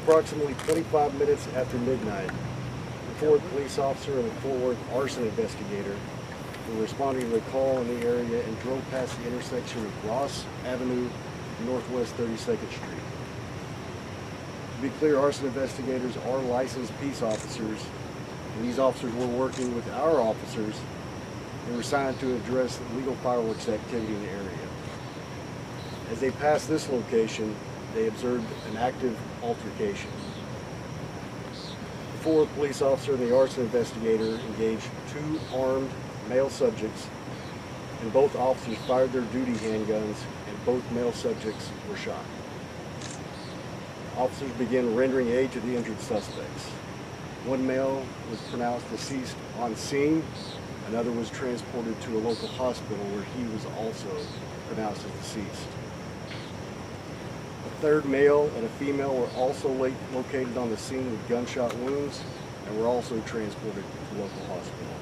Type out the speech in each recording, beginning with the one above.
approximately 25 minutes after midnight, a Fort Worth police officer and a Fort Worth arson investigator were responding to a call in the area and drove past the intersection of Ross Avenue and Northwest 32nd Street. To be clear, arson investigators are licensed peace officers, and these officers were working with our officers and were assigned to address illegal fireworks activity in the area. As they passed this location, they observed an active altercation. The Fort Worth police officer and the arson investigator engaged two armed male subjects, and both officers fired their duty handguns, and both male subjects were shot. Officers began rendering aid to the injured suspects. One male was pronounced deceased on scene. Another was transported to a local hospital where he was also pronounced as deceased. A third male and a female were also located on the scene with gunshot wounds and were also transported to a local hospital.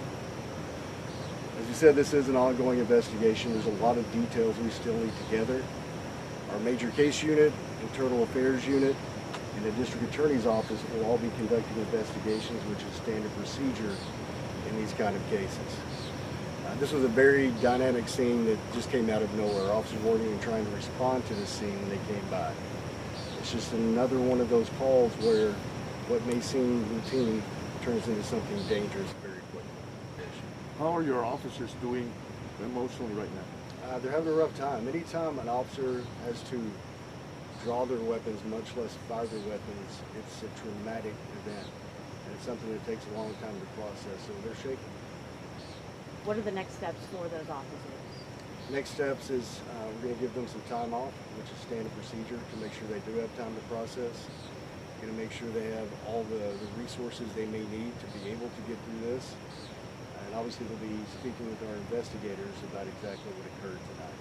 As you said, this is an ongoing investigation. There's a lot of details we still need to gather. Our major case unit, internal affairs unit, and the district attorney's office will all be conducting investigations, which is standard procedure in these kind of cases. This was a very dynamic scene that just came out of nowhere. Officers weren't even trying to respond to the scene when they came by. It's just another one of those calls where what may seem routine turns into something dangerous very quickly. How are your officers doing emotionally right now? They're having a rough time. Anytime an officer has to draw their weapons, much less fire their weapons, it's a traumatic event. And it's something that takes a long time to process, so they're shaking. What are the next steps for those officers? Next steps is we're going to give them some time off, which is standard procedure, to make sure they do have time to process. We're going to make sure they have all the resources they may need to be able to get through this. And obviously they'll be speaking with our investigators about exactly what occurred tonight.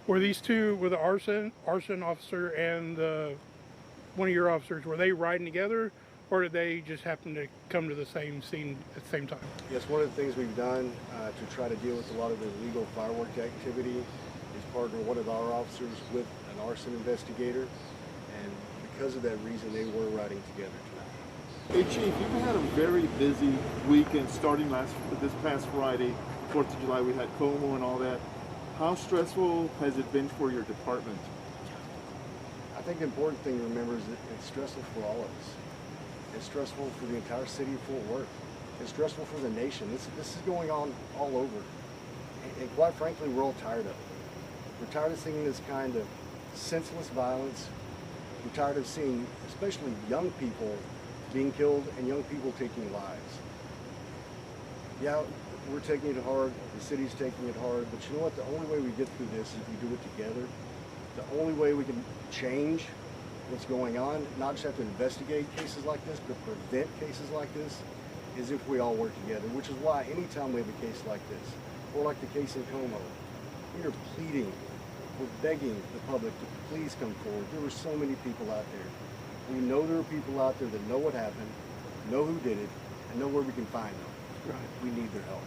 Were these two, with the arson officer and one of your officers, were they riding together, or did they just happen to come to the same scene at the same time? Yes, one of the things we've done to try to deal with a lot of the illegal firework activity is partner one of our officers with an arson investigator, and because of that reason, they were riding together tonight. Hey Chief, you've had a very busy weekend starting this past Friday, 4th of July. We had Como and all that. How stressful has it been for your department? I think the important thing to remember is that it's stressful for all of us. It's stressful for the entire city of Fort Worth. It's stressful for the nation. This is going on all over. And quite frankly, we're all tired of it. We're tired of seeing this kind of senseless violence. We're tired of seeing, especially young people, being killed and young people taking lives. Yeah, we're taking it hard. The city's taking it hard. But you know what? The only way we get through this is if we do it together. The only way we can change what's going on, not just have to investigate cases like this, but prevent cases like this, is if we all work together, which is why anytime we have a case like this, or like the case in Como, we are pleading, we're begging the public to please come forward. There were so many people out there. We know there are people out there that know what happened, know who did it, and know where we can find them. Right. We need their help.